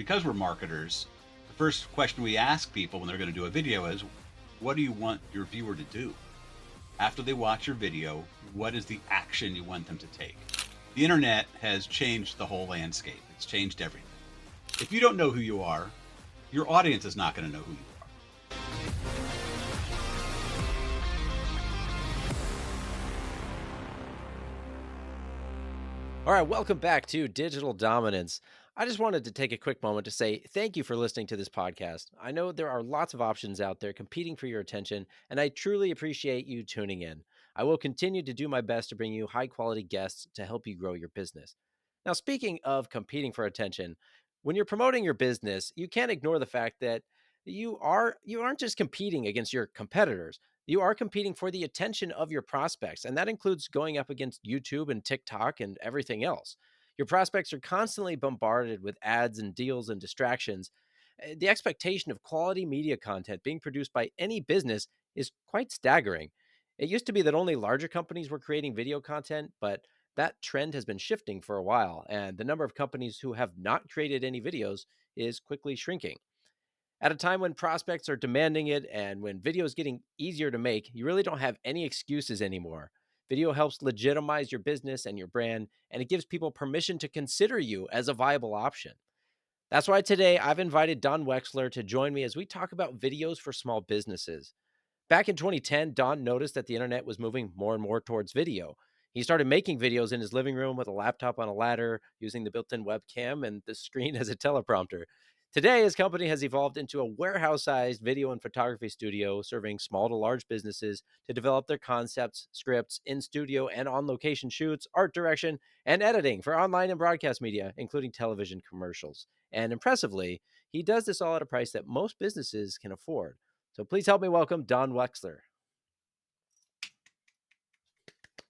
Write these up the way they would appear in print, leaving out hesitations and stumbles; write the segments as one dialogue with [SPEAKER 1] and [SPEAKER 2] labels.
[SPEAKER 1] because we're marketers, the first question we ask people when they're going to do a video is, what do you want your viewer to do? After they watch your video, what is the action you want them to take? The internet has changed the whole landscape. It's changed everything. If you don't know who you are, your audience is not going to know who you are.
[SPEAKER 2] All right, welcome back to Digital Dominance. I just wanted to take a quick moment to say thank you for listening to this podcast. I know there are lots of options out there competing for your attention, and I truly appreciate you tuning in. I will continue to do my best to bring you high quality guests to help you grow your business. Now, speaking of competing for attention, when you're promoting your business, you can't ignore the fact that you aren't just competing against your competitors. You are competing for the attention of your prospects, and that includes going up against YouTube and TikTok and everything else. Your prospects are constantly bombarded with ads and deals and distractions. The expectation of quality media content being produced by any business is quite staggering. It used to be that only larger companies were creating video content, but that trend has been shifting for a while, and the number of companies who have not created any videos is quickly shrinking. At a time when prospects are demanding it and when video is getting easier to make, you really don't have any excuses anymore. Video helps legitimize your business and your brand, and it gives people permission to consider you as a viable option. That's why today I've invited Don Wexler to join me as we talk about videos for small businesses. Back in 2010, Don noticed that the internet was moving more and more towards video. He started making videos in his living room with a laptop on a ladder, using the built in webcam and the screen as a teleprompter. Today, his company has evolved into a warehouse sized video and photography studio, serving small to large businesses to develop their concepts, scripts, in studio and on location shoots, art direction, and editing for online and broadcast media, including television commercials. And impressively, he does this all at a price that most businesses can afford. So please help me welcome Don Wexler.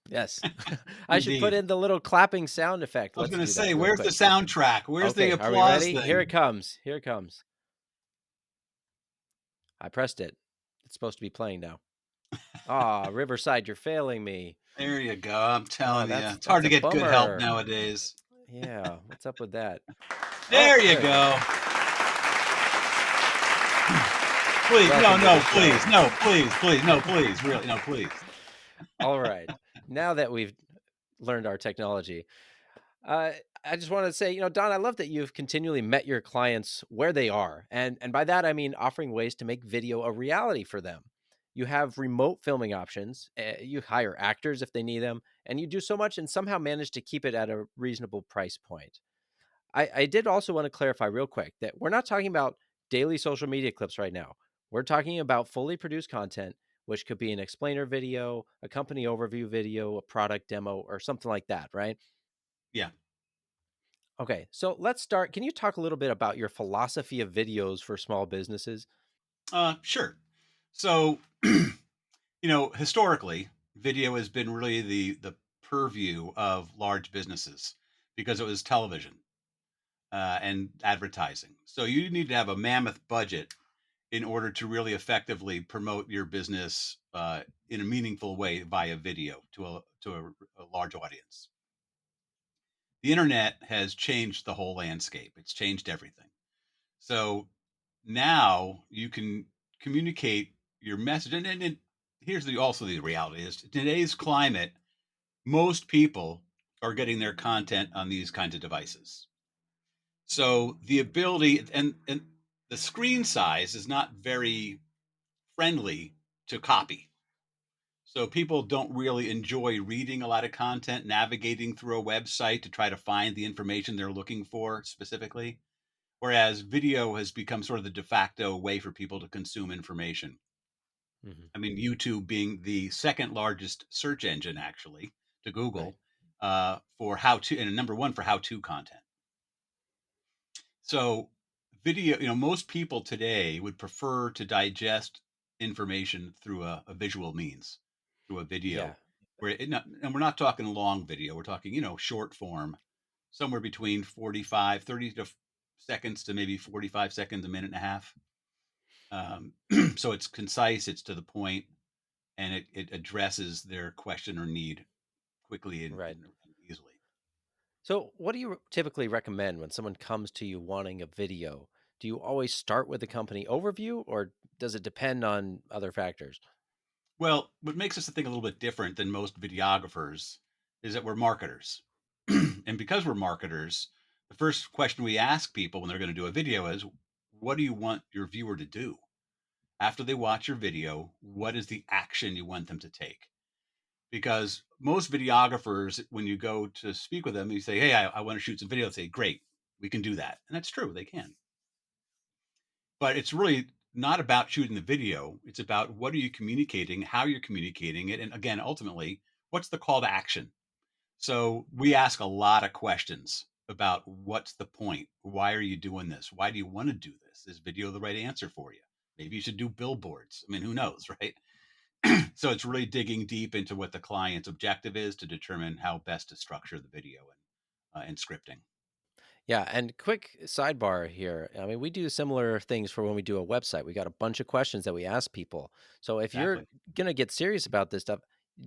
[SPEAKER 2] Yes. I should put
[SPEAKER 1] Indeed.
[SPEAKER 2] in the little clapping sound effect.
[SPEAKER 1] I was
[SPEAKER 2] Let's
[SPEAKER 1] going to
[SPEAKER 2] do that
[SPEAKER 1] say,
[SPEAKER 2] real
[SPEAKER 1] where's the
[SPEAKER 2] quick.
[SPEAKER 1] soundtrack? Where's the
[SPEAKER 2] Okay, are we
[SPEAKER 1] applause
[SPEAKER 2] ready? Here
[SPEAKER 1] thing?
[SPEAKER 2] it comes. Here it comes. I pressed it. It's supposed to be playing now. Ah, Riverside, you're failing me.
[SPEAKER 1] There you go. I'm
[SPEAKER 2] Oh,
[SPEAKER 1] telling you.
[SPEAKER 2] that's
[SPEAKER 1] It's hard
[SPEAKER 2] that's
[SPEAKER 1] to
[SPEAKER 2] a
[SPEAKER 1] get good help
[SPEAKER 2] bummer.
[SPEAKER 1] nowadays.
[SPEAKER 2] Yeah, what's up with that? Oh,
[SPEAKER 1] There you
[SPEAKER 2] there it goes.
[SPEAKER 1] go. Please, no,
[SPEAKER 2] Welcome to
[SPEAKER 1] no,
[SPEAKER 2] the show.
[SPEAKER 1] please, no, please, please, no, please, really, no, please.
[SPEAKER 2] All right. Now that we've learned our technology, Uh, I just wanted to say, Don, I love that you've continually met your clients where they are, and by that I mean offering ways to make video a reality for them. You have remote filming options. You hire actors if they need them, and you do so much and somehow manage to keep it at a reasonable price point. I did also want to clarify real quick that we're not talking about daily social media clips right now. We're talking about fully produced content, which could be an explainer video, a company overview video, a product demo, or something like that, right?
[SPEAKER 1] Yeah,
[SPEAKER 2] Okay, so let's start. Can you talk a little bit about your philosophy of videos for small businesses?
[SPEAKER 1] sure. So, historically, video has been really the purview of large businesses because it was television and advertising. So you need to have a mammoth budget in order to really effectively promote your business in a meaningful way via video to a large audience. The internet has changed the whole landscape. It's changed everything. So now you can communicate your message. And here's also the reality is today's climate, most people are getting their content on these kinds of devices. So the ability and the screen size is not very friendly to copy. So people don't really enjoy reading a lot of content, navigating through a website to try to find the information they're looking for specifically. Whereas video has become sort of the de facto way for people to consume information.
[SPEAKER 2] Hmm.
[SPEAKER 1] I mean, YouTube being the second largest search engine actually to
[SPEAKER 2] Right.
[SPEAKER 1] Google for how to, and number one for how to content. So, video, most people today would prefer to digest information through a visual means, through a
[SPEAKER 2] Yeah.
[SPEAKER 1] video, and we're not talking long video, we're talking, short form, somewhere between 30 to seconds to maybe 45 seconds, a minute and a half. So it's concise, it's to the point, and it addresses their question or need quickly and,
[SPEAKER 2] Right.
[SPEAKER 1] and easily.
[SPEAKER 2] So, what do you typically recommend when someone comes to you wanting a video? Do you always start with the company overview or does it depend on other factors?
[SPEAKER 1] Well, what makes us think a little bit different than most videographers is that we're marketers. And because we're marketers, the first question we ask people when they're going to do a video is, what do you want your viewer to do? After they watch your video, what is the action you want them to take? Because most videographers, when you go to speak with them, you say, hey, I want to shoot some video. They say, great, we can do that. And that's true, they can. But it's really not about shooting the video. It's about what are you communicating, how you're communicating it. And again, ultimately, what's the call to action? So we ask a lot of questions about what's the point? Why are you doing this? Why do you want to do this? Is video the right answer for you? Maybe you should do billboards. I mean, who knows, right? So it's really digging deep into what the client's objective is to determine how best to structure the video and scripting.
[SPEAKER 2] Yeah, and quick sidebar here. I mean, we do similar things for when we do a website. We got a bunch of questions that we ask people. So if you're
[SPEAKER 1] Exactly.
[SPEAKER 2] going to get serious about this stuff,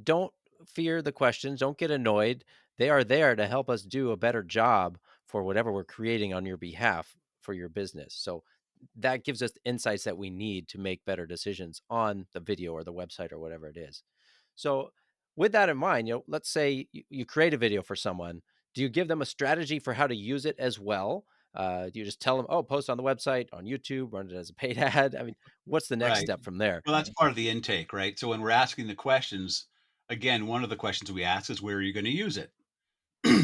[SPEAKER 2] don't fear the questions, don't get annoyed. They are there to help us do a better job for whatever we're creating on your behalf for your business. So that gives us the insights that we need to make better decisions on the video or the website or whatever it is. So with that in mind, let's say you create a video for someone. Do you give them a strategy for how to use it as well? Do you just tell them, "Oh, post on the website, on YouTube, run it as a paid ad"? I mean, what's the next
[SPEAKER 1] Right.
[SPEAKER 2] step from there?
[SPEAKER 1] Well, that's part of the intake, right? So when we're asking the questions, again, one of the questions we ask is where are you going to use it?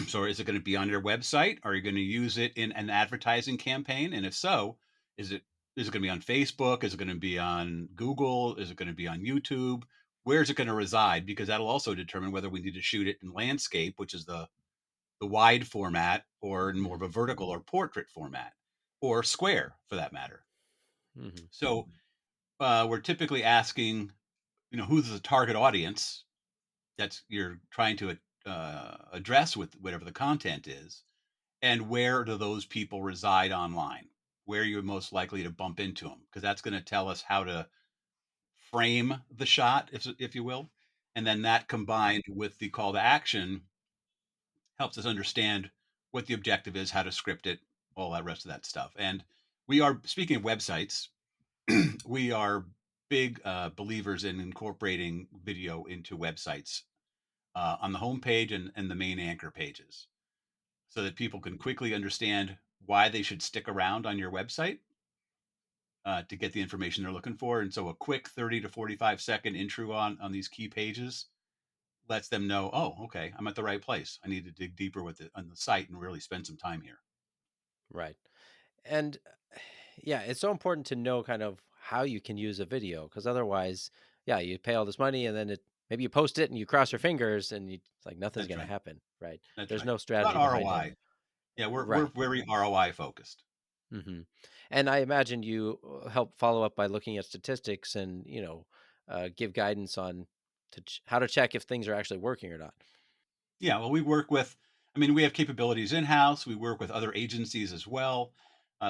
[SPEAKER 1] So is it going to be on your website? Are you going to use it in an advertising campaign? And if so, is it is it going to be on Facebook? Is it going to be on Google? Is it going to be on YouTube? Where is it going to reside? Because that'll also determine whether we need to shoot it in landscape, which is the wide format, or in more of
[SPEAKER 2] Mhm,
[SPEAKER 1] a vertical or portrait format, or square for that matter.
[SPEAKER 2] mhm,
[SPEAKER 1] So we're typically asking, who's the target audience that's you're trying to address with whatever the content is, and where do those people reside online? Where you're most likely to bump into them, because that's going to tell us how to frame the shot, if you will, and then that combined with the call to action helps us understand what the objective is, how to script it, all that rest of that stuff. And we are speaking of websites. We are big believers in incorporating video into websites on the homepage and the main anchor pages so that people can quickly understand why they should stick around on your website to get the information they're looking for. And so a quick 30 to 45-second intro on these key pages lets them know, oh, okay, I'm at the right place. I need to dig deeper with it on the site and really spend some time here.
[SPEAKER 2] right. And yeah, it's so important to know kind of how you can use a video because otherwise, yeah, you pay all this money and then maybe you post it and you cross your fingers and it's like nothing's
[SPEAKER 1] That's
[SPEAKER 2] going to
[SPEAKER 1] right.
[SPEAKER 2] happen, right?
[SPEAKER 1] That's
[SPEAKER 2] There's
[SPEAKER 1] right.
[SPEAKER 2] no
[SPEAKER 1] It's about
[SPEAKER 2] strategy behind it.
[SPEAKER 1] ROI. Yeah, we're
[SPEAKER 2] Right.
[SPEAKER 1] very ROI focused.
[SPEAKER 2] Hmm. And I imagine you help follow up by looking at statistics and give guidance on how to check if things are actually working or not.
[SPEAKER 1] Yeah, well, we work with, I mean, we have capabilities in house. We work with other agencies as well.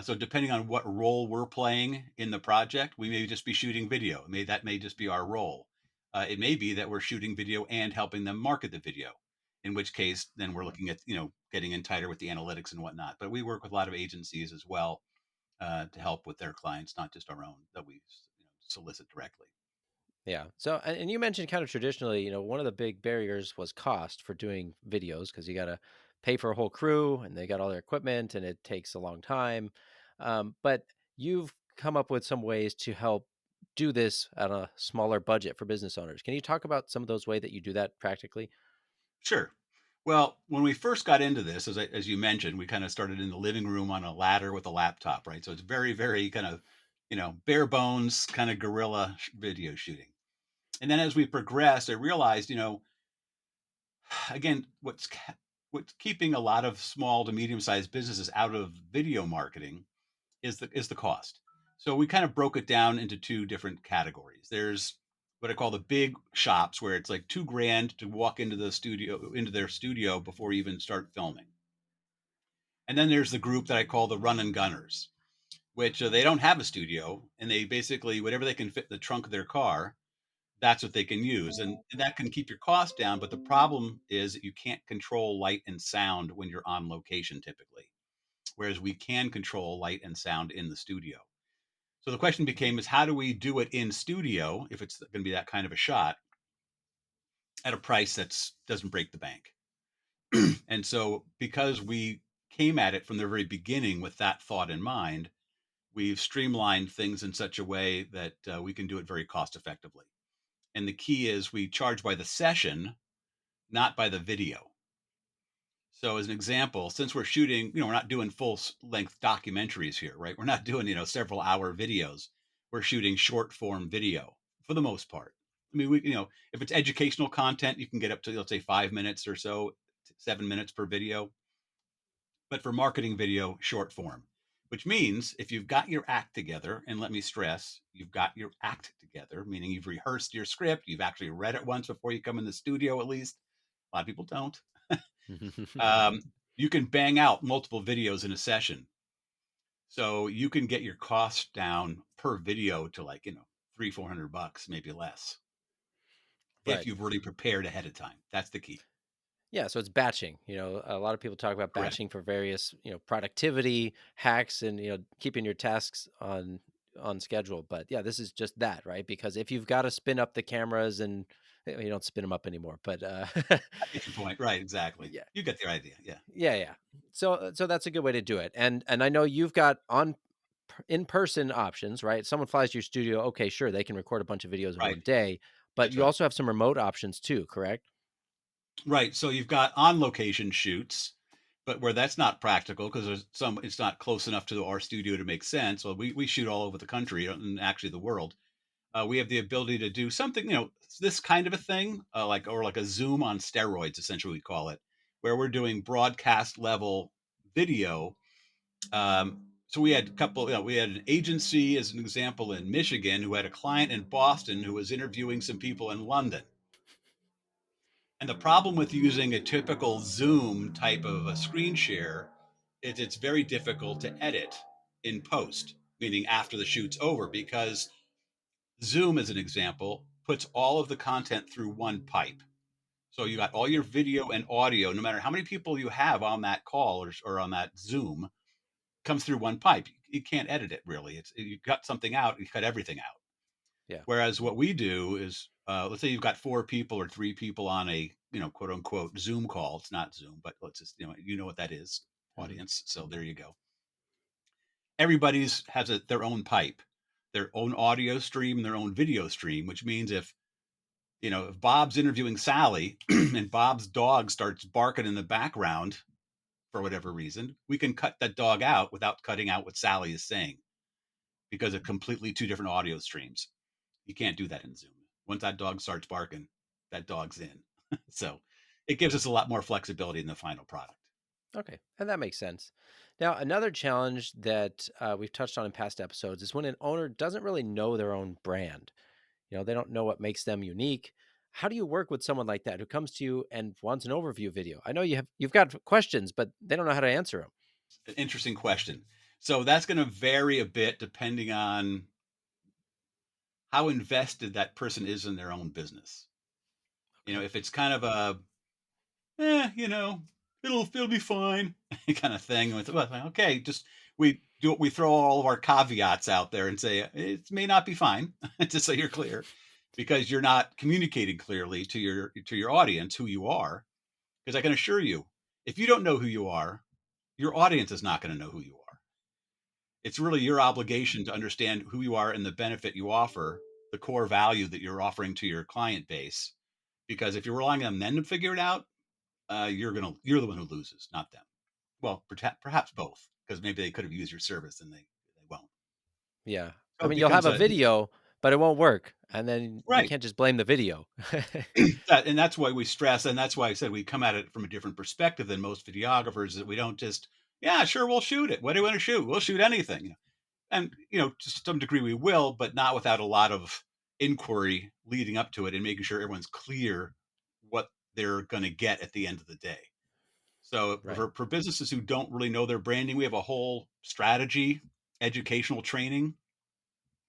[SPEAKER 1] So depending on what role we're playing in the project, we may just be shooting video. That may just be our role. It may be that we're shooting video and helping them market the video. In which case, then we're looking at getting in tighter with the analytics and whatnot. But we work with a lot of agencies as well to help with their clients, not just our own that we solicit directly.
[SPEAKER 2] Yeah. So, and you mentioned kind of traditionally, one of the big barriers was cost for doing videos because you got to pay for a whole crew and they got all their equipment and it takes a long time. But you've come up with some ways to help do this at a smaller budget for business owners. Can you talk about some of those ways that you do that practically?
[SPEAKER 1] Sure. Well, when we first got into this, as you mentioned, we kind of started in the living room on a ladder with a laptop, right? So it's very, very kind of, bare bones kind of guerrilla video shooting. And then as we progressed, I realized, again, what's keeping a lot of small to medium sized businesses out of video marketing is the cost. So we kind of broke it down into two different categories. There's what I call the big shops where it's like 2 grand to walk into their studio before you even start filming. And then there's the group that I call the run and gunners, which they don't have a studio and they basically whatever they can fit in the trunk of their car, that's what they can use. And that can keep your costs down. But the problem is that you can't control light and sound when you're on location typically, whereas we can control light and sound in the studio. So the question became is how do we do it in studio if it's going to be that kind of a shot at a price that's doesn't break the bank? And so because we came at it from the very beginning with that thought in mind, we've streamlined things in such a way that we can do it very cost effectively. And the key is we charge by the session, not by the video. So as an example, since we're shooting, we're not doing length documentaries here, right? We're not doing, several hour videos. We're shooting short form video for the most part. I mean, if it's educational content, you can get up to, let's say, 5 minutes or so, 7 minutes per video. But for marketing video, short form, which means if you've got your act together, and let me stress, you've got your act together, meaning you've rehearsed your script, you've actually read it once before you come in the studio, at least. A lot of people don't. um, you can bang out multiple videos in a session. So you can get your costs down per video to like, 300-400 bucks, maybe less, if
[SPEAKER 2] Right.
[SPEAKER 1] you've already prepared ahead of time. That's the key.
[SPEAKER 2] Yeah, so it's batching. A lot of people talk about
[SPEAKER 1] Correct.
[SPEAKER 2] batching for various, productivity hacks and, keeping your tasks on schedule. But yeah, this is just that, right? Because if you've got to spin up the cameras and you don't spin them up anymore, but
[SPEAKER 1] I get your point. Right. Exactly.
[SPEAKER 2] yeah,
[SPEAKER 1] You get the idea. Yeah.
[SPEAKER 2] yeah, yeah. So that's a good way to do it. And I know you've got in-person options, right? Someone flies to your studio, okay, sure, they can record a bunch of videos in
[SPEAKER 1] Right.
[SPEAKER 2] one day, but
[SPEAKER 1] That's
[SPEAKER 2] you
[SPEAKER 1] right.
[SPEAKER 2] also have some remote options too, correct?
[SPEAKER 1] Right. So you've got on location shoots, but where that's not practical because it's not close enough to our studio to make sense. Well, we shoot all over the country and actually the world. We have the ability to do something, this kind of a thing, like a Zoom on steroids, essentially we call it, where we're doing broadcast level video. So we had a couple, we had an agency as an example in Michigan who had a client in Boston who was interviewing some people in London. And the problem with using a typical Zoom type of a screen share is it's very difficult to edit in post, meaning after the shoot's over, because Zoom, as an example, puts all of the content through one pipe. So you got all your video and audio, no matter how many people you have on that call or on that Zoom, comes through one pipe. You can't edit it really. It's you cut something out, you cut everything out.
[SPEAKER 2] Yeah.
[SPEAKER 1] Whereas what we do is, let's say you've got 4 people or 3 people on a quote unquote Zoom call. It's not Zoom, but let's just you know what that is,
[SPEAKER 2] Mhm.
[SPEAKER 1] audience. So there you go. Everybody's has their own pipe, their own audio stream, and their own video stream. Which means if Bob's interviewing Sally and Bob's dog starts barking in the background for whatever reason, we can cut that dog out without cutting out what Sally is saying because of completely two different audio streams. You can't do that in Zoom. Once that dog starts barking, that dog's in. So it gives us a lot more flexibility in the final product.
[SPEAKER 2] Okay, and that makes sense. Now, another challenge that we've touched on in past episodes is when an owner doesn't really know their own brand. They don't know what makes them unique. How do you work with someone like that who comes to you and wants an overview video? I know you've got questions, but they don't know how to answer them.
[SPEAKER 1] An interesting question. So that's going to vary a bit depending on how invested that person is in their own business.
[SPEAKER 2] Okay.
[SPEAKER 1] If it's kind of a it'll be fine kind of thing. With well, okay, just we throw all of our caveats out there and say it may not be fine, just so you're clear, because you're not communicating clearly to your audience who you are. Because I can assure you, if you don't know who you are, your audience is not going to know who you are. It's really your obligation to understand who you are and the benefit you offer, the core value that you're offering to your client base. Because if you're relying on them to figure it out, you're the one who loses, not them. Well, perhaps both, because maybe they could have used your service and they won't.
[SPEAKER 2] Yeah. I
[SPEAKER 1] So it
[SPEAKER 2] mean, you'll have
[SPEAKER 1] becomes
[SPEAKER 2] a
[SPEAKER 1] a
[SPEAKER 2] video, but it won't work. And then you
[SPEAKER 1] right.
[SPEAKER 2] can't just blame the video.
[SPEAKER 1] And that's why we stress, and that's why I said we come at it from a different perspective than most videographers. That we don't just, yeah, sure, we'll shoot it. What do you want to shoot? We'll shoot anything. And to some degree we will, but not without a lot of inquiry leading up to it and making sure everyone's clear what they're going to get at the end of the day. So
[SPEAKER 2] Right.
[SPEAKER 1] for businesses who don't really know their branding, we have a whole strategy, educational training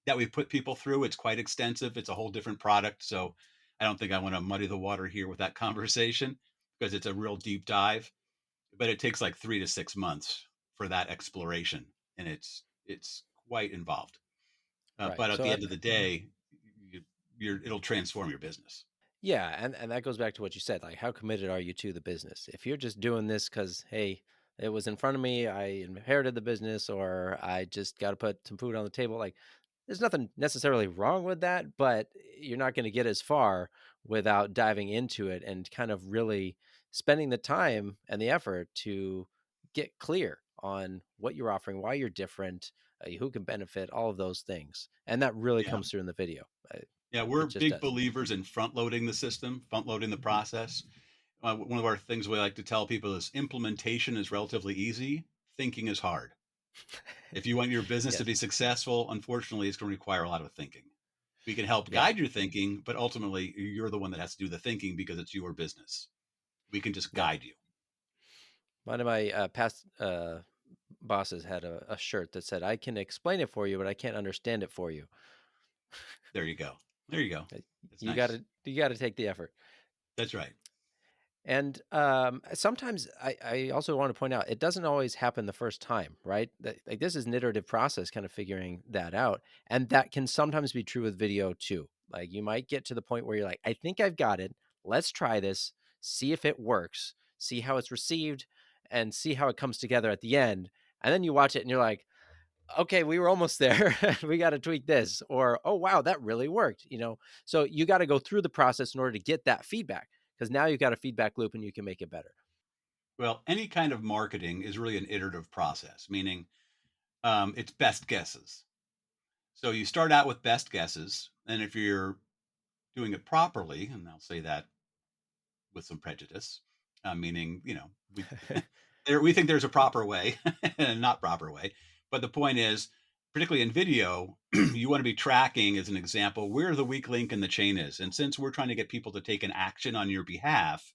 [SPEAKER 1] that we put people through. It's quite extensive. It's a whole different product. So I don't think I want to muddy the water here with that conversation because it's a real deep dive. But it takes like 3 to 6 months for that exploration, and it's quite involved.
[SPEAKER 2] Right.
[SPEAKER 1] But at
[SPEAKER 2] So
[SPEAKER 1] the end of the day, it'll transform your business.
[SPEAKER 2] yeah, and that goes back to what you said, like, how committed are you to the business? If you're just doing this because, hey, it was in front of me, I inherited the business, or I just got to put some food on the table, like, there's nothing necessarily wrong with that, but you're not going to get as far without diving into it and kind of really spending the time and the effort to get clear on what you're offering, why you're different, who can benefit, all of those things. And that really
[SPEAKER 1] Yeah.
[SPEAKER 2] comes through in the video.
[SPEAKER 1] Yeah, we're
[SPEAKER 2] It just
[SPEAKER 1] big
[SPEAKER 2] does.
[SPEAKER 1] believers in front loading the system, front loading the process. One of our things we like to tell people is implementation is relatively easy, thinking is hard. If you want your business to
[SPEAKER 2] Yes.
[SPEAKER 1] be successful, unfortunately, it's going to require a lot of thinking. We can help
[SPEAKER 2] Yeah.
[SPEAKER 1] guide your thinking, but ultimately, you're the one that has to do the thinking because it's your business. We can just
[SPEAKER 2] Yeah.
[SPEAKER 1] guide you.
[SPEAKER 2] One of my past bosses had a shirt that said, "I can explain it for you, but I can't understand it for you."
[SPEAKER 1] There you go. There you go.
[SPEAKER 2] Uh,
[SPEAKER 1] That's nice.
[SPEAKER 2] You got to take the effort.
[SPEAKER 1] That's right.
[SPEAKER 2] And sometimes I also want to point out it doesn't always happen the first time, right? Like this is an iterative process, kind of figuring that out, and that can sometimes be true with video too. Like you might get to the point where you're like, "I think I've got it. Let's try this, see if it works, see how it's received, and see how it comes together at the end." And then you watch it and you're like, okay, we were almost there. We got to tweak this, or oh wow, that really worked. So you got to go through the process in order to get that feedback because now you've got a feedback loop and you can make it better.
[SPEAKER 1] Well, any kind of marketing is really an iterative process, meaning it's best guesses. So you start out with best guesses, and if you're doing it properly, and I'll say that with some prejudice, meaning we think there's a proper way and a not proper way. But the point is, particularly in video, you want to be tracking, as an example, where the weak link in the chain is. And since we're trying to get people to take an action on your behalf,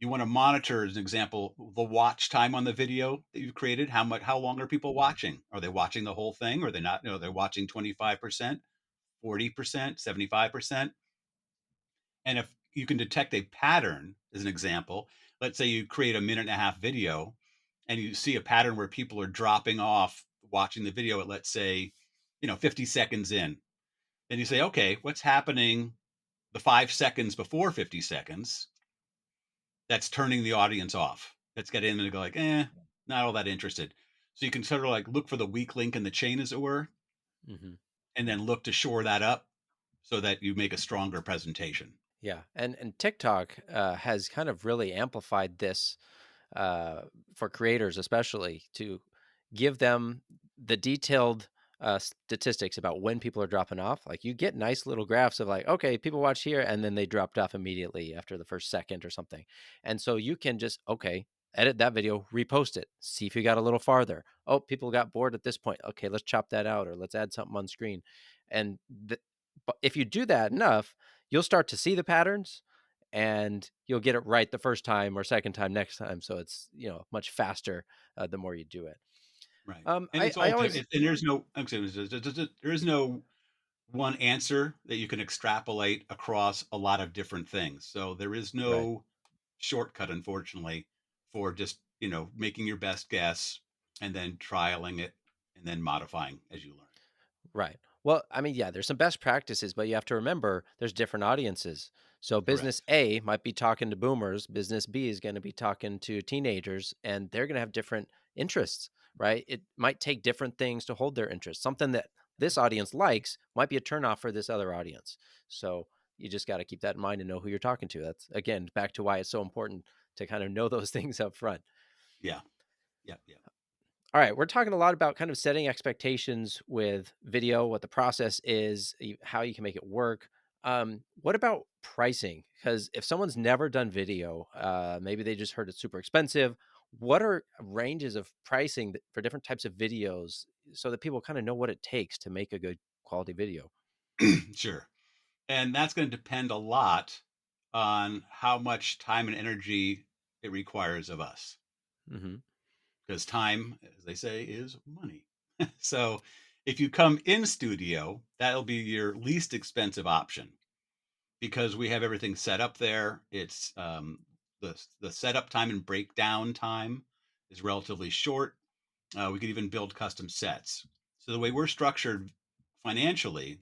[SPEAKER 1] you want to monitor, as an example, the watch time on the video that you've created. How long are people watching? Are they watching the whole thing? Or are they not? They're watching 25%, 40%, 75%. And if you can detect a pattern, as an example, let's say you create a minute and a half video and you see a pattern where people are dropping off watching the video at, let's say, 50 seconds in. Then you say, okay, what's happening the 5 seconds before 50 seconds that's turning the audience off? Let's get in and go like, not all that interested. So you can sort of like look for the weak link in the chain, as it were,
[SPEAKER 2] Hmm.
[SPEAKER 1] and then look to shore that up so that you make a stronger presentation.
[SPEAKER 2] Yeah, and TikTok has kind of really amplified this uh, for creators, especially to give them the detailed statistics about when people are dropping off. Like you get nice little graphs of like, okay, people watch here, and then they dropped off immediately after the first second or something. And so you can just edit that video, repost it, see if you got a little farther. Oh, people got bored at this point. Okay, let's chop that out, or let's add something on screen. And but if you do that enough, you'll start to see the patterns and you'll get it right the first time or second time next time. So it's, much faster the more you do it.
[SPEAKER 1] Right.
[SPEAKER 2] Um,
[SPEAKER 1] And
[SPEAKER 2] I,
[SPEAKER 1] it's
[SPEAKER 2] I
[SPEAKER 1] all
[SPEAKER 2] always,
[SPEAKER 1] and there's no I'm saying there is no one answer that you can extrapolate across a lot of different things. So there is
[SPEAKER 2] right.
[SPEAKER 1] no shortcut, unfortunately, for just, making your best guess and then trialing it and then modifying as you learn.
[SPEAKER 2] Right. Well, I mean, yeah, there's some best practices, but you have to remember there's different audiences. So business
[SPEAKER 1] Correct.
[SPEAKER 2] A might be talking to boomers, business B is going to be talking to teenagers, and they're going to have different interests, right? It might take different things to hold their interest. Something that this audience likes might be a turnoff for this other audience. So you just got to keep that in mind and know who you're talking to. That's again back to why it's so important to kind of know those things up front.
[SPEAKER 1] Yeah. Yeah. Yeah.
[SPEAKER 2] All right, we're talking a lot about kind of setting expectations with video, what the process is, how you can make it work. What about pricing? Because if someone's never done video, maybe they just heard it's super expensive. What are ranges of pricing for different types of videos so that people kind of know what it takes to make a good quality video?
[SPEAKER 1] Sure. And that's going to depend a lot on how much time and energy it requires of us,
[SPEAKER 2] Hmm.
[SPEAKER 1] because time, as they say, is money. So If you come in studio, that'll be your least expensive option because we have everything set up there. It's the setup time and breakdown time is relatively short. We could even build custom sets. So the way we're structured financially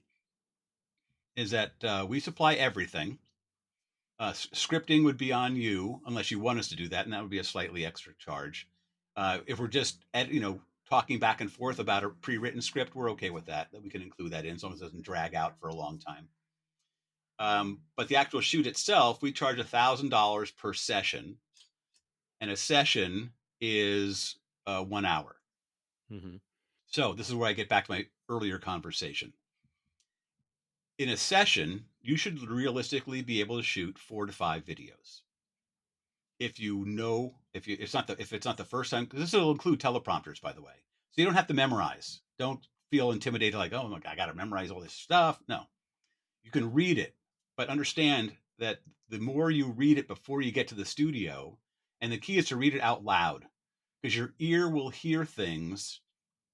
[SPEAKER 1] is that we supply everything. Scripting would be on you unless you want us to do that, and that would be a slightly extra charge. If we're just talking back and forth about a pre-written script, we're okay with that. That we can include that in as long as it doesn't drag out for a long time. But the actual shoot itself, we charge $1,000 per session, and a session is 1 hour.
[SPEAKER 2] Hmm.
[SPEAKER 1] So this is where I get back to my earlier conversation. In a session, you should realistically be able to shoot 4 to 5 videos. If you if it's not the first time, because this will include teleprompters, by the way, so you don't have to memorize. Don't feel intimidated like, oh my God, I got to memorize all this stuff. No, you can read it, but understand that the more you read it before you get to the studio, and the key is to read it out loud because your ear will hear things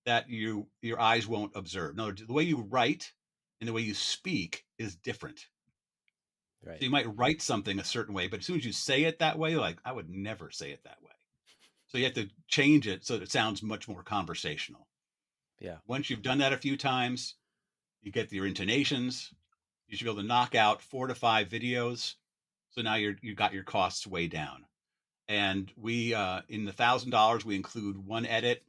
[SPEAKER 1] that your eyes won't observe. No, the way you write and the way you speak is different. So
[SPEAKER 2] Right.
[SPEAKER 1] you might write something a certain way, but as soon as you say it that way, like I would never say it that way. So you have to change it so that it sounds much more conversational.
[SPEAKER 2] Yeah.
[SPEAKER 1] Once you've done that a few times, you get your intonations. You should be able to knock out 4 to 5 videos. So now you got your costs way down. And we in the $1,000 we include one edit,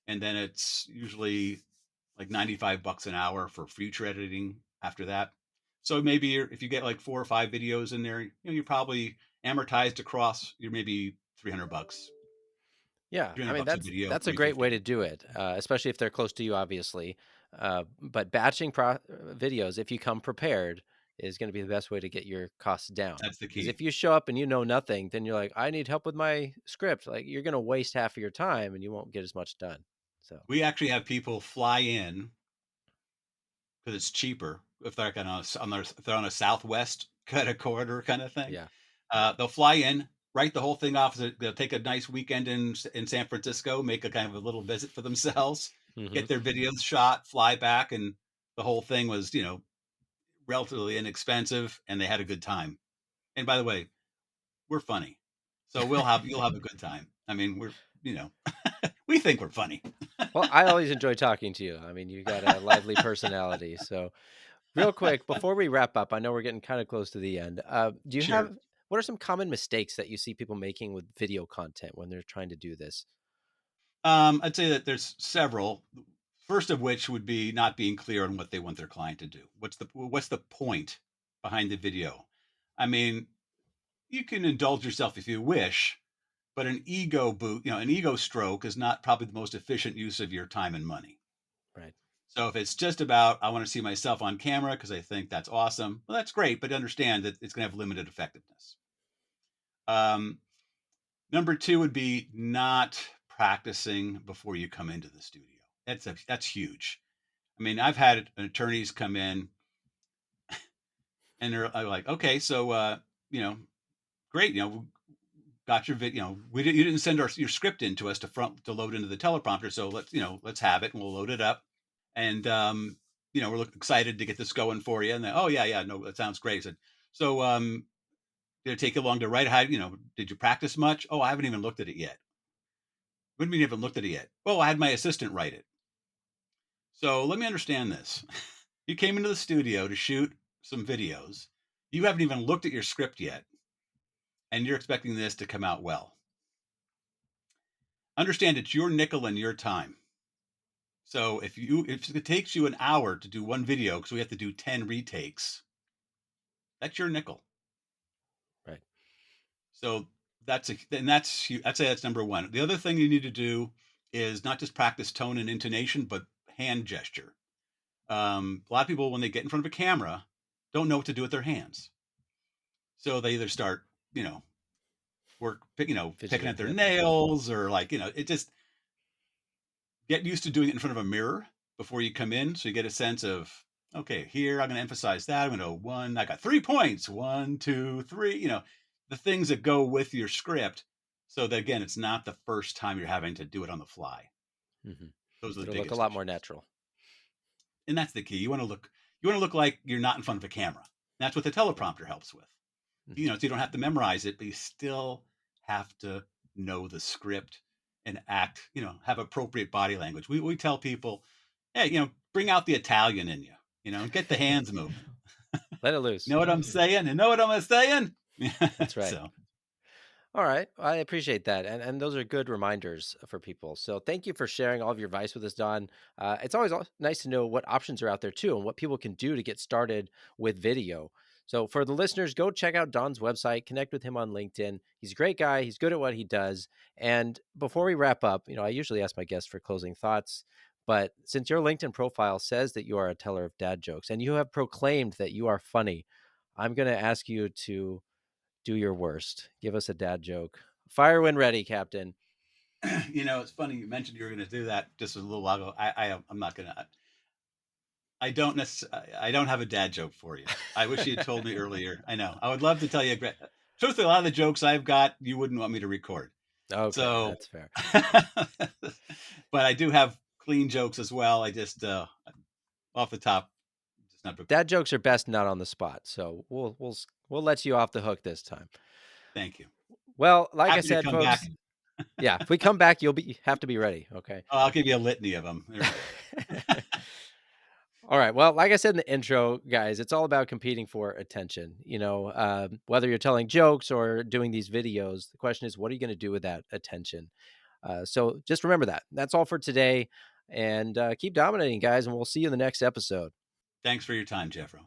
[SPEAKER 1] and then it's usually like $95 an hour for future editing after that. So maybe if you get like 4 or 5 videos in there, you're probably amortized across. You're maybe 300 bucks,
[SPEAKER 2] Yeah,
[SPEAKER 1] three
[SPEAKER 2] I
[SPEAKER 1] hundred
[SPEAKER 2] mean
[SPEAKER 1] bucks a video,
[SPEAKER 2] that's a
[SPEAKER 1] three
[SPEAKER 2] great way to
[SPEAKER 1] fifty.
[SPEAKER 2] do it, especially if they're close to you, obviously. But batching videos, if you come prepared, is going to be the best way to get your costs down.
[SPEAKER 1] That's the
[SPEAKER 2] Because
[SPEAKER 1] key.
[SPEAKER 2] if you show up and you know nothing, then you're like, I need help with my script. Like you're going to waste half of your time and you won't get as much done. So
[SPEAKER 1] We actually have people fly in because it's cheaper if they're like if they're on a Southwest kind of corridor kind of thing.
[SPEAKER 2] yeah.
[SPEAKER 1] They'll fly in, write the whole thing off. They'll take a nice weekend in San Francisco, make a kind of a little visit for themselves,
[SPEAKER 2] Hmm.
[SPEAKER 1] get their videos shot, fly back, and the whole thing was relatively inexpensive, and they had a good time. And by the way, we're funny, so you'll have a good time. I mean, you know we think we're funny.
[SPEAKER 2] Well, I always enjoy talking to you. I mean, you got a lively personality. So real quick, before we wrap up, I know we're getting kind of close to the end. Do you
[SPEAKER 1] Sure.
[SPEAKER 2] have what are some common mistakes that you see people making with video content when they're trying to do this?
[SPEAKER 1] I'd say that there's several. First of which would be not being clear on what they want their client to do. What's the point behind the video? I mean, you can indulge yourself if you wish, but an ego stroke is not probably the most efficient use of your time and money.
[SPEAKER 2] Right.
[SPEAKER 1] So if it's just about I want to see myself on camera because I think that's awesome, well, that's great, but understand that it's going to have limited effectiveness. Um, Number two would be not practicing before you come into the studio. That's huge. I mean, I've had attorneys come in and they're like, okay, so you know, great, got your video. You didn't send your script in to us to load into the teleprompter, so let's have it and we'll load it up. And we're excited to get this going for you. And then, oh yeah, no, that sounds great. I said, so did it take you long to write? Did you practice much? Oh, I haven't even looked at it yet. What do you mean you haven't looked at it yet? Well, I had my assistant write it. So let me understand this. You came into the studio to shoot some videos. You haven't even looked at your script yet, and you're expecting this to come out well. Understand it's your nickel and your time. So if it takes you an hour to do one video because we have to do 10 retakes, that's your nickel.
[SPEAKER 2] Right.
[SPEAKER 1] So I'd say that's number one. The other thing you need to do is not just practice tone and intonation, but hand gesture. A lot of people, when they get in front of a camera, don't know what to do with their hands. So they either start, you know, picking
[SPEAKER 2] Fidgeting.
[SPEAKER 1] at their
[SPEAKER 2] Yep.
[SPEAKER 1] nails or it just get used to doing it in front of a mirror before you come in. So you get a sense of, okay, here, I'm going to emphasize that. I'm going to I got 3 points, 1, 2, 3, the things that go with your script. So that again, it's not the first time you're having to do it on the fly.
[SPEAKER 2] Hmm.
[SPEAKER 1] Those are the
[SPEAKER 2] It'll look a
[SPEAKER 1] biggest
[SPEAKER 2] lot more
[SPEAKER 1] issues.
[SPEAKER 2] natural.
[SPEAKER 1] And that's the key. You want to look like you're not in front of a camera. That's what the teleprompter helps with.
[SPEAKER 2] Mhm.
[SPEAKER 1] So you don't have to memorize it, but you still have to know the script and act, have appropriate body language. We tell people, hey, bring out the Italian in you, get the hands moving.
[SPEAKER 2] Let it loose.
[SPEAKER 1] Know what I'm saying? And know what I'm saying?
[SPEAKER 2] That's right.
[SPEAKER 1] So
[SPEAKER 2] All right. I appreciate that. And those are good reminders for people. So thank you for sharing all of your advice with us, Don. It's always nice to know what options are out there too and what people can do to get started with video. So for the listeners, go check out Don's website, connect with him on LinkedIn. He's a great guy. He's good at what he does. And before we wrap up, I usually ask my guests for closing thoughts. But since your LinkedIn profile says that you are a teller of dad jokes and you have proclaimed that you are funny, I'm going to ask you to do your worst. Give us a dad joke. Fire when ready, Captain.
[SPEAKER 1] it's funny you mentioned you were going to do that just a little while ago. I'm not going to. I don't have a dad joke for you. I wish you had told me earlier. I know. I would love to tell you. Truthfully, a lot of the jokes I've got, you wouldn't want me to record.
[SPEAKER 2] Okay,
[SPEAKER 1] So,
[SPEAKER 2] that's fair.
[SPEAKER 1] but I do have clean jokes as well. I just off the top, just not
[SPEAKER 2] Dad
[SPEAKER 1] prepared.
[SPEAKER 2] jokes are best not on the spot, so we'll let you off the hook this time.
[SPEAKER 1] Thank you.
[SPEAKER 2] Well, like I
[SPEAKER 1] Happy to
[SPEAKER 2] said,
[SPEAKER 1] come back.
[SPEAKER 2] folks, yeah, if we come back, you'll be have to be ready. Okay.
[SPEAKER 1] Oh, I'll give you a litany of them. There we go.
[SPEAKER 2] All right. Well, like I said in the intro, guys, it's all about competing for attention. Whether you're telling jokes or doing these videos, the question is, what are you going to do with that attention? So just remember that. That's all for today. And keep dominating, guys. And we'll see you in the next episode.
[SPEAKER 1] Thanks for your time, Jeffro.